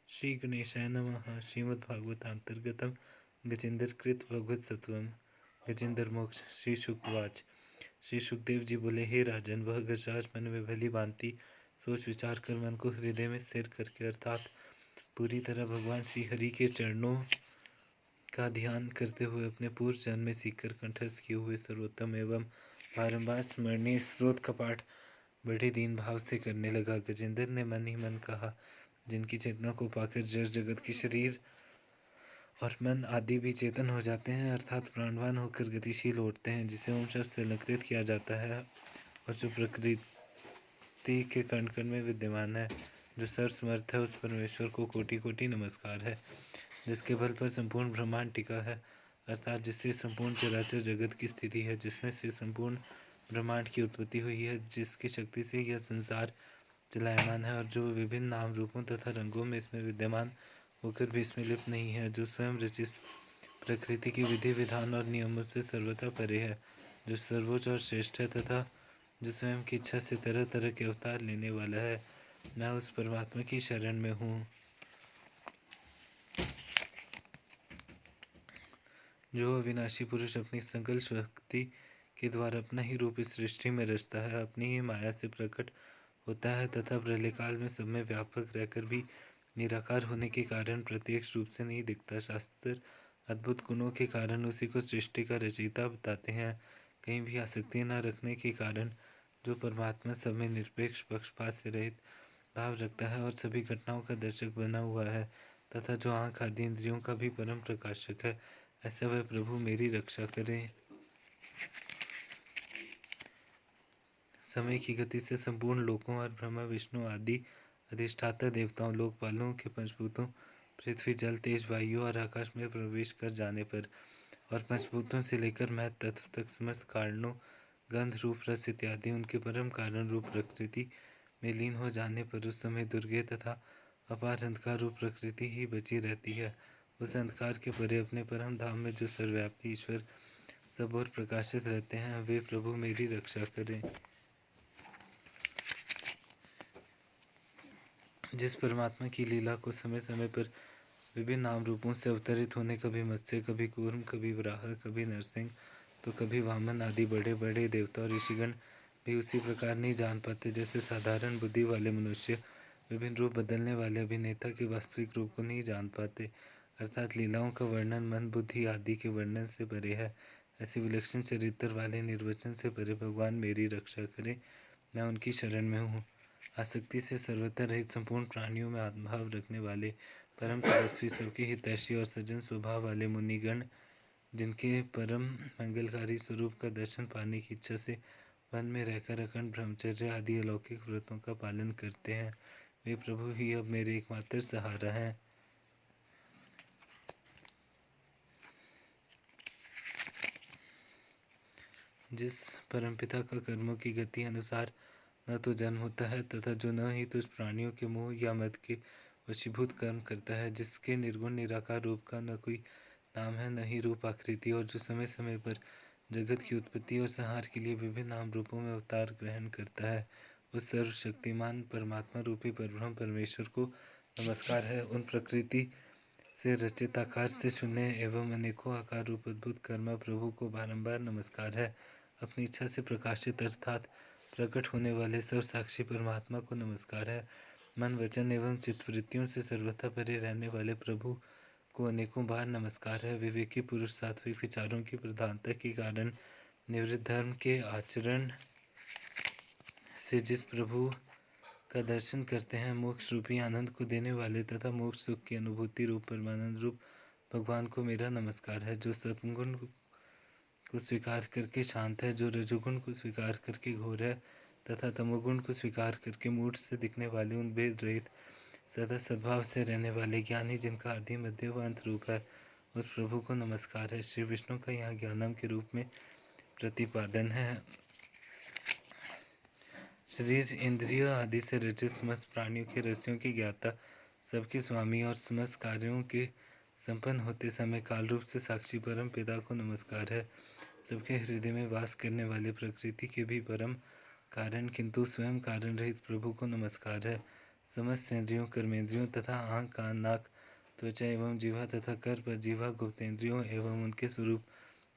श्री गणेशाय नमः। श्रीमद्भागवतांतर्गतम गजेंद्रकृत भगवत्सत्वम गजेंद्रमोक्ष। श्री शुकवाच। श्री सुखदेव जी बोले, हे राजन, वह गजराज मन में भली भांति सोच विचार कर मन को हृदय में स्थिर करके अर्थात पूरी तरह भगवान श्री हरि के चरणों का ध्यान करते हुए अपने पूर्व जन्म में सीखकर कंठस्थ किए हुए सर्वोत्तम एवं बारंबार स्मरणीय स्रोत का पाठ बड़े दीन भाव से करने लगा। गजेंद्र ने मन ही मन कहा, जिनकी चेतना को पाकर जड़ जगत की शरीर और मन आदि भी चेतन हो जाते हैं, अर्थात प्राणवान होकर गतिशील होते हैं, जिसे ओम शब्द से अलंकृत किया जाता है और जो प्रकृति के कण कण में विद्यमान है, जो सर्वसमर्थ है, उस परमेश्वर को कोटि कोटि नमस्कार है, जिसके बल पर संपूर्ण ब्रह्मांड टिका है, अर्थात जिससे संपूर्ण चराचर जगत की स्थिति है, जिसमें से संपूर्ण ब्रह्मांड की उत्पत्ति हुई है, जिसकी शक्ति से यह संसार चलायमान है और जो विभिन्न नाम रूपों तथा रंगों में इसमें विद्यमान होकर भी इसमें लिप्त नहीं है, जो स्वयं रचित प्रकृति के विधि विधान और नियमों से सर्वथा परे है, जो सर्वोच्च और श्रेष्ठ है तथा जो स्वयं की इच्छा से तरह तरह के अवतार लेने वाला है, मैं उस परमात्मा की शरण में हूँ, जो अविनाशी पुरुष अपनी संकल्प शक्ति के द्वारा अपना ही रूप इस सृष्टि में रचता है, अपनी ही माया से प्रकट होता है तथा प्रलय काल में सब में व्यापक रहकर भी निराकार होने के कारण प्रत्यक्ष रूप से नहीं दिखता। शास्त्र अद्भुत गुणों के कारण उसी को सृष्टि का रचयिता बताते हैं। कहीं भी आसक्ति न रखने के कारण जो परमात्मा सब में निरपेक्ष पक्षपात से रहित भाव रखता है और सभी घटनाओं का दर्शक बना हुआ है तथा जो आँख आदि इंद्रियों का भी परम प्रकाशक है, ऐसा वह प्रभु मेरी रक्षा करे। समय की गति से संपूर्ण लोकों और ब्रह्मा विष्णु आदि अधिष्ठाता देवताओं लोकपालों के पंचभूतों पृथ्वी जल तेज वायु और आकाश में प्रवेश कर जाने पर और पंचभूतों से लेकर मैं तत्व तक समस्त कारणों गंध रूप रस इत्यादि उनके परम कारण रूप प्रकृति में लीन हो जाने पर उस समय दुर्गे तथा अपार अंधकार रूप प्रकृति ही बची रहती है। उस अंधकार के परे अपने परम धाम में जो सर्वव्यापी ईश्वर सब और प्रकाशित रहते हैं, वे प्रभु मेरी रक्षा करें। जिस परमात्मा की लीला को समय समय पर विभिन्न नाम रूपों से अवतरित होने, कभी मत्स्य, कभी कूर्म, कभी वराह, कभी नरसिंह, तो कभी वामन आदि बड़े बड़े देवता और ऋषिगण भी उसी प्रकार नहीं जान पाते, जैसे साधारण बुद्धि वाले मनुष्य विभिन्न रूप बदलने वाले अभिनेता के वास्तविक रूप को नहीं जान पाते, अर्थात लीलाओं का वर्णन मन बुद्धि आदि के वर्णन से परे है। ऐसे विलक्षण चरित्र वाले निर्वचन से परे भगवान मेरी रक्षा करें, मैं उनकी शरण में हूँ। आसक्ति से सर्वथा रहित संपूर्ण प्राणियों में आत्मभाव रखने वाले परम तपस्वी, सबके हितैषी और सज्जन स्वभाव वाले मुनिगण, जिनके परम मंगलकारी स्वरूप का दर्शन पाने की इच्छा से वन में रहकर अखंड ब्रह्मचर्य आदि अलौकिक व्रतों का पालन करते हैं, वे प्रभु ही अब मेरे एकमात्र सहारा हैं। जिस परमपिता का कर्मों की गति अनुसार न तो जन्म होता है तथा जो न ही तो प्राणियों के मोह या मद के वशीभूत कर्म करता है, जिसके निर्गुण निराकार रूप का न कोई नाम है न ही रूप आकृति, और जो समय समय पर जगत की उत्पत्ति और संहार के लिए विभिन्न नाम रूपों में अवतार ग्रहण करता है, उस सर्वशक्तिमान परमात्मा रूपी परब्रह्म परमेश्वर को नमस्कार है। उन प्रकृति से रचित आकार से शून्य एवं अनेकों आकार रूप अद्भुत कर्म प्रभु को बारंबार नमस्कार है। अपनी इच्छा से प्रकाशित अर्थात प्रकट होने वाले सर्व साक्षी परमात्मा को नमस्कार है। मन वचन एवं चित्तवृत्तियों से सर्वथा परे रहने वाले प्रभु को अनेकों बार नमस्कार है। विवेकी पुरुष सात्विक विचारों की प्रधानता के कारण निवृत्त धर्म के आचरण से जिस प्रभु का दर्शन करते हैं, मोक्ष रूपी आनंद को देने वाले तथा मोक्ष सुख की अनुभूति रूप परमानंद रूप भगवान को मेरा नमस्कार है। जो सतगुण को स्वीकार करके शांत है, जो रजोगुण को स्वीकार करके घोर है तथा तमोगुण को स्वीकार करके मूढ़ से दिखने वाले उन भेद रहित सदा सद्भाव से रहने वाले ज्ञानी, जिनका आदि मध्य व अंत रूप है, उस प्रभु को नमस्कार है। श्री विष्णु का यहाँ ज्ञानम के रूप में प्रतिपादन है। शरीर इंद्रिय आदि से रचित समस्त प्राणियों के रहस्यों के ज्ञाता, सबके स्वामी और समस्त कार्यों के संपन्न होते समय काल रूप से साक्षी परम पिता को नमस्कार है। सबके हृदय में वास करने वाले प्रकृति के भी परम कारण किंतु स्वयं कारण रहित प्रभु को नमस्कार है। समस्त इंद्रियों, कर्मेंद्रियों तथा आँख, कान, नाक, त्वचा एवं जीवा तथा कर पर जीवा, गुप्तेंद्रियों एवं उनके स्वरूप,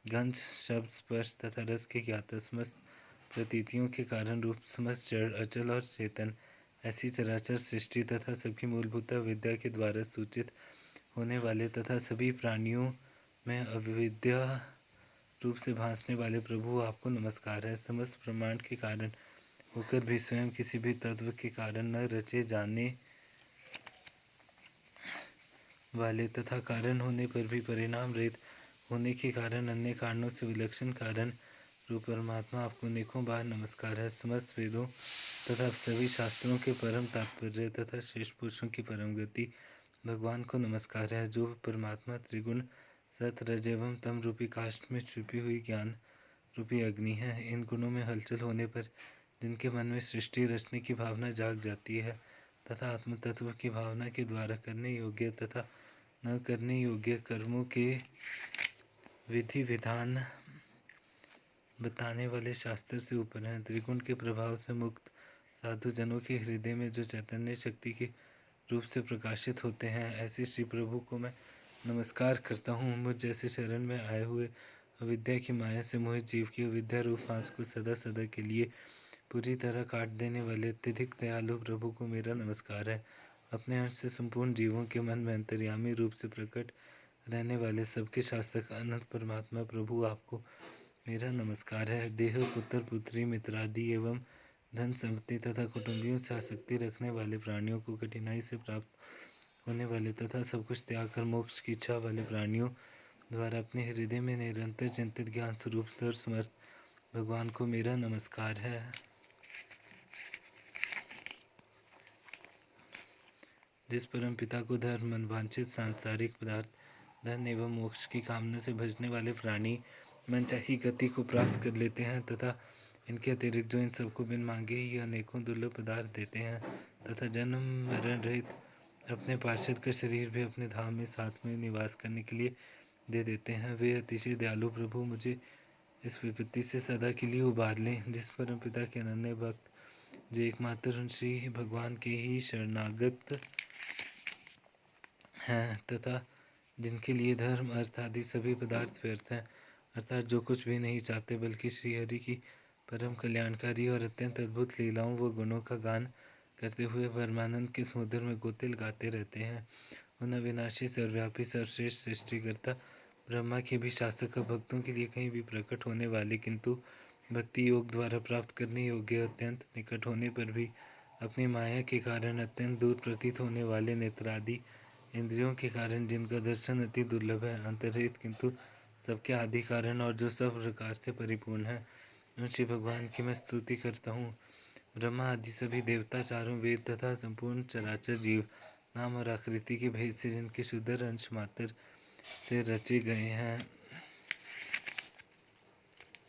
गंध, शब्द, स्पर्श तथा रस के ज्ञाता, समस्त प्रतीतियों के कारण रूप, समस्त जड़, अचल और चेतन, ऐसी चराचर सृष्टि तथा सबकी मूलभूत विद्या के द्वारा सूचित होने वाले तथा सभी प्राणियों में अविद्या रूप से भासने वाले प्रभु, आपको नमस्कार है। समस्त ब्रह्मांड के कारण होकर भी स्वयं किसी भी तत्व के कारण न रचे जाने वाले तथा कारण होने पर भी परिणाम रहित होने के कारण अन्य कारणों से विलक्षण कारण रूप परमात्मा, आपको अनेकों बार नमस्कार है। समस्त वेदों तथा सभी शास्त्रों के परम तात्पर्य तथा श्रेष्ठ पुरुषों की परम गति भगवान को नमस्कार है, जो परमात्मा त्रिगुण सत रज एवं तम रूपी काष्ठ में छुपी हुई ज्ञान रूपी अग्नि है। इन गुणों में हलचल होने पर जिनके मन में सृष्टि रचने की भावना जाग जाती है तथा आत्म तत्व की भावना के द्वारा करने योग्य तथा न करने योग्य कर्मों के विधि विधान बताने वाले शास्त्र से ऊपर हैं। त्रिगुण के प्रभाव से मुक्त साधु जनों के हृदय में जो चैतन्य शक्ति के रूप से प्रकाशित होते हैं, ऐसे श्री प्रभु को मैं नमस्कार करता हूँ। मुझ जैसे शरण में आए हुए अविद्या की माया से मोहित जीव की अविद्या रूप फांस को सदा सदा के लिए पूरी तरह काट देने वाले अत्यधिक दयालु प्रभु को मेरा नमस्कार है। अपने अंश से संपूर्ण जीवों के मन में अंतर्यामी रूप से प्रकट रहने वाले सबके शासक अनंत परमात्मा प्रभु, आपको मेरा नमस्कार है। देह, पुत्र, पुत्री, मित्रादि एवं धन संपत्ति तथा कुटुंबियों से आसक्ति रखने वाले प्राणियों को कठिनाई से प्राप्त होने वाले तथा सब कुछ त्याग कर मोक्ष की इच्छा वाले प्राणियों द्वारा अपने हृदय में निरंतर चिंतित ज्ञान स्वरूप सर्वसमर्थ भगवान को मेरा नमस्कार है। जिस परम पिता को धर्म, मनवांछित सांसारिक पदार्थ, धन एवं मोक्ष की कामना से भजने वाले प्राणी मनचाही गति को प्राप्त कर लेते हैं तथा इनके अतिरिक्त जो इन सबको बिन मांगे ही अनेकों दुर्लभ पदार्थ देते हैं तथा जन्म मरण रहित अपने पार्षद का शरीर भी अपने धाम में साथ में निवास करने के लिए दे देते हैं, वे अतिशय दयालु प्रभु मुझे इस विपत्ति से सदा के लिए उबार लें। जिस परम पिता के अनन्य भक्त जो एकमात्र श्री भगवान के ही शरणागत हैं तथा जिनके लिए धर्म, अर्थ आदि सभी पदार्थ व्यर्थ हैं, अर्थात जो कुछ भी नहीं चाहते बल्कि श्री हरि की परम कल्याणकारी और अत्यंत अद्भुत लीलाओं व गुणों का गान करते हुए परमानंद के समुद्र में गोते लगाते रहते हैं, उन अविनाशी सर्वव्यापी सर्वश्रेष्ठ सृष्टिकर्ता ब्रह्मा के भी शासक भक्तों के लिए कहीं भी प्रकट होने वाले किंतु भक्ति योग द्वारा प्राप्त करने योग्य अत्यंत निकट होने पर भी अपनी माया के कारण अत्यंत दूर प्रतीत होने वाले नेत्रादि इंद्रियों के कारण जिनका दर्शन अति दुर्लभ है, अंतरहित किंतु सबके आदि कारण और जो सब प्रकार से परिपूर्ण है, उन श्री भगवान की मैं स्तुति करता हूँ। ब्रह्मा आदि सभी देवता, चारों वेद तथा संपूर्ण चराचर जीव नाम और आकृति के भेद से जिनके शुद्ध अंश मात्र से रचे गए हैं,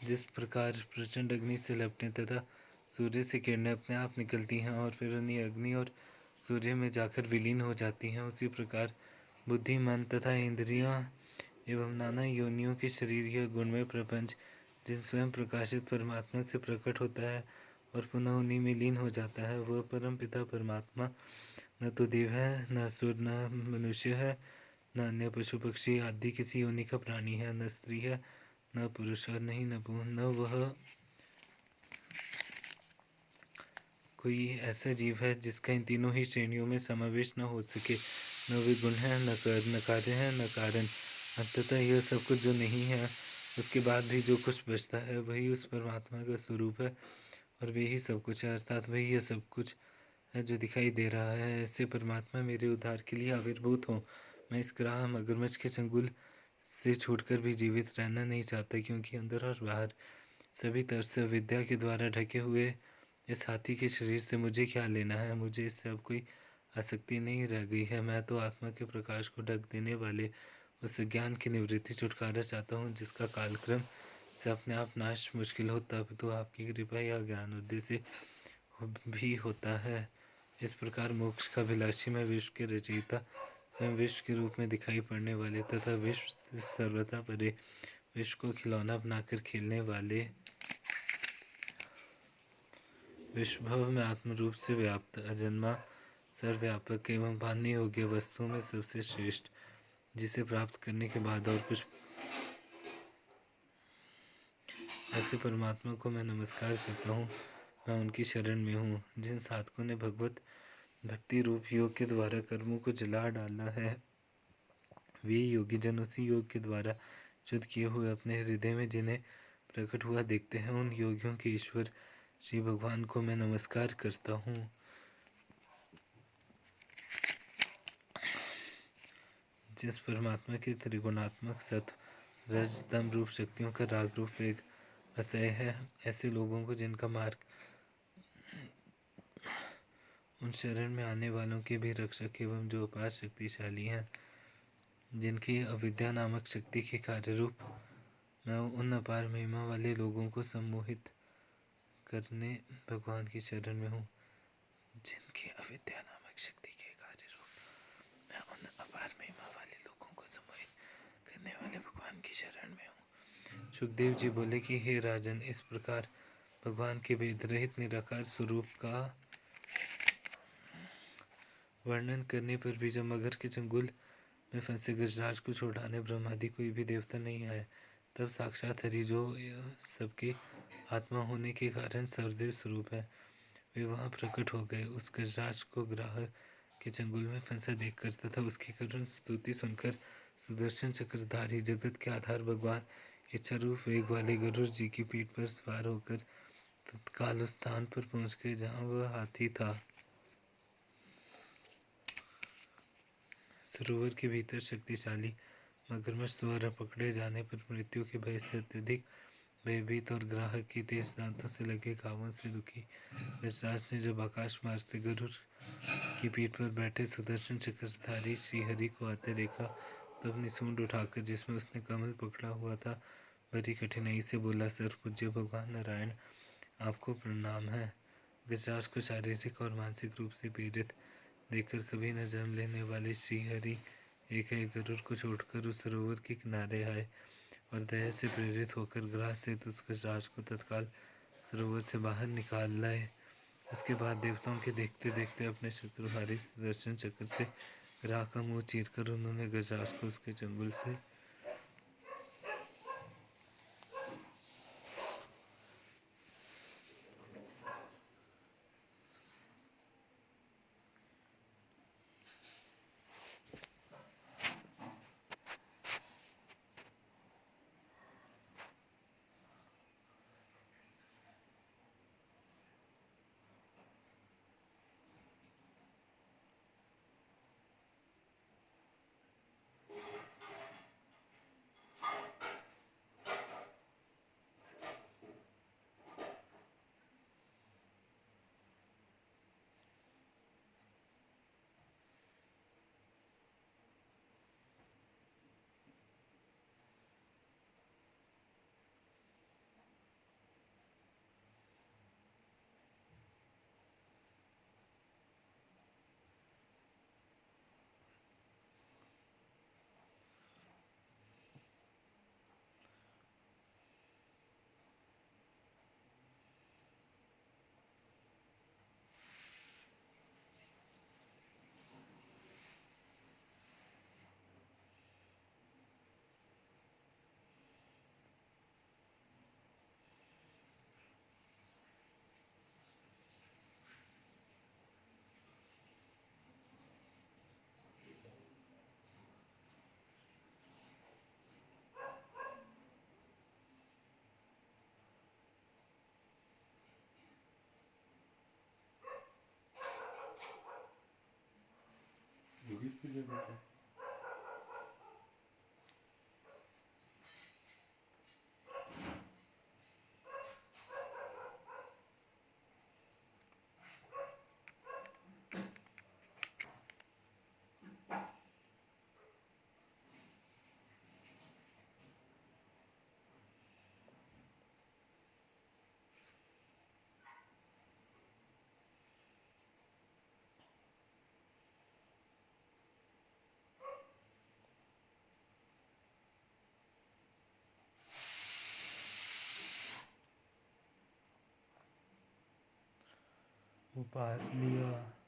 जिस प्रकार प्रचंड अग्नि से लपटें तथा सूर्य से किरणें अपने आप निकलती हैं और फिर उन्हीं अग्नि और सूर्य में जाकर विलीन हो जाती हैं, उसी प्रकार बुद्धि, मन तथा इंद्रियां एवं नाना योनियों के शरीर यह गुणमय प्रपंच जिन स्वयं प्रकाशित परमात्मा से प्रकट होता है और पुनः उन्हीं में लीन हो जाता है, वह परम पिता परमात्मा न तो देव है, न असुर, न मनुष्य है, न अन्य पशु पक्षी आदि किसी योनि का प्राणी है, न स्त्री है, न पुरुष और नहीं न वह कोई ऐसा जीव है जिसका इन तीनों ही श्रेणियों में समावेश न हो सके। न वे गुण है, न कार्य है, न कारण। अंततः यह सब कुछ जो नहीं है, उसके बाद भी जो कुछ बचता है वही उस परमात्मा का स्वरूप है और वे ही सब कुछ है, अर्थात वही यह सब कुछ है जो दिखाई दे रहा है। ऐसे परमात्मा मेरे उद्धार के लिए आविर्भूत हो। मैं इस ग्राह मगरमच्छ के चंगुल से छूटकर भी जीवित रहना नहीं चाहता, क्योंकि अंदर और बाहर सभी तरह से विद्या के द्वारा ढके हुए इस हाथी के शरीर से मुझे क्या लेना है। मुझे इससे अब कोई आसक्ति नहीं रह गई है। मैं तो आत्मा के प्रकाश को ढक देने वाले उस ज्ञान की निवृत्ति छुटकारा चाहता हूँ, जिसका कालक्रम से अपने आप नाश मुश्किल हो, तब तो आपकी कृपा या ज्ञान उद्देश्य भी होता है। इस प्रकार मोक्ष का अभिलाषी मैं विश्व के रचयिता स्वयं विश्व के रूप में दिखाई पड़ने वाले तथा विश्व से सर्वथा परे विश्व को खिलौना बनाकर खेलने वाले विश्वभव में आत्म रूप से व्याप्त अजन्मा सर्वव्यापक एवं पाने योग्य वस्तुओं में सबसे श्रेष्ठ, जिसे प्राप्त करने के बाद और कुछ, ऐसे परमात्मा को मैं नमस्कार करता हूँ। मैं उनकी शरण में हूँ। जिन साधकों ने भगवत भक्ति रूप योग के द्वारा कर्मों को जला डाला है, वे योगी जन उसी योग के द्वारा शुद्ध किए हुए अपने हृदय में जिन्हें प्रकट हुआ देखते हैं, उन योगियों के ईश्वर श्री भगवान को मैं नमस्कार करता हूँ। जिस परमात्मा के त्रिगुणात्मक सत्व रज तम रूप शक्तियों का राग रूप वेग असह्य है, ऐसे लोगों को जिनका मार्ग उन शरण में आने वालों के भी रक्षक एवं जो अपार शक्तिशाली हैं, जिनकी अविद्या नामक शक्ति के कार्य रूप मैं उन अपार महिमा वाले लोगों को सम्मोहित करने भगवान की शरण में हूँ। जिनकी अविद्या नामक शक्ति के कार्य रूप मैं उन अपार महिमा वाले लोगों को सम्मोहित करने वाले भगवान की शरण में हूँ। सुखदेव जी बोले कि हे राजन, इस प्रकार भगवान के भेद रहित निराकार स्वरूप का वर्णन करने पर भी जब मगर के चंगुल में फंसे गजराज को छुड़ाने ब्रह्मादि कोई भी देवता नहीं आए, तब साक्षात हरि जो सबके आत्मा होने के कारण सर्वदेव स्वरूप है, वे वहां प्रकट हो गए। उस गजराज को ग्राह के चंगुल में फंसा देखकर तथा उसकी करुण स्तुति सुनकर सुदर्शन चक्रधारी जगत के आधार भगवान इच्छा रूप वेग वाले गरुड़ जी की पीठ पर सवार होकर तत्काल उस स्थान पर पहुंच गए जहां वह हाथी था। सरोवर के भीतर शक्तिशाली मगरमच्छ द्वारा पकड़े जाने पर मृत्यु के भय से अत्यधिक भयभीत और ग्राहक की तेज दांतों से लगे घावों से दुखी गजराज ने जब आकाश मार्ग से गरुड़ की पीठ पर बैठे सुदर्शन चक्रधारी श्रीहरि को आते देखा, तो अपनी सूंड उठाकर, जिसमें उसने कमल पकड़ा हुआ था, बड़ी कठिनाई से बोला, सर्वपूज्य भगवान नारायण, आपको प्रणाम है। गजराज को शारीरिक और मानसिक रूप से पीड़ित देखकर कभी न जन्म लेने वाले श्रीहरि एक गरुड़ को छोड़कर उस सरोवर के किनारे आए और दया से प्रेरित होकर ग्रास से उस गजराज को तत्काल सरोवर से बाहर निकाल लाए। उसके बाद देवताओं के देखते देखते अपने शत्रुहारी सुदर्शन चक्र से ग्राह का मुंह चीरकर उन्होंने गजराज को उसके चंगुल से उबार लिया।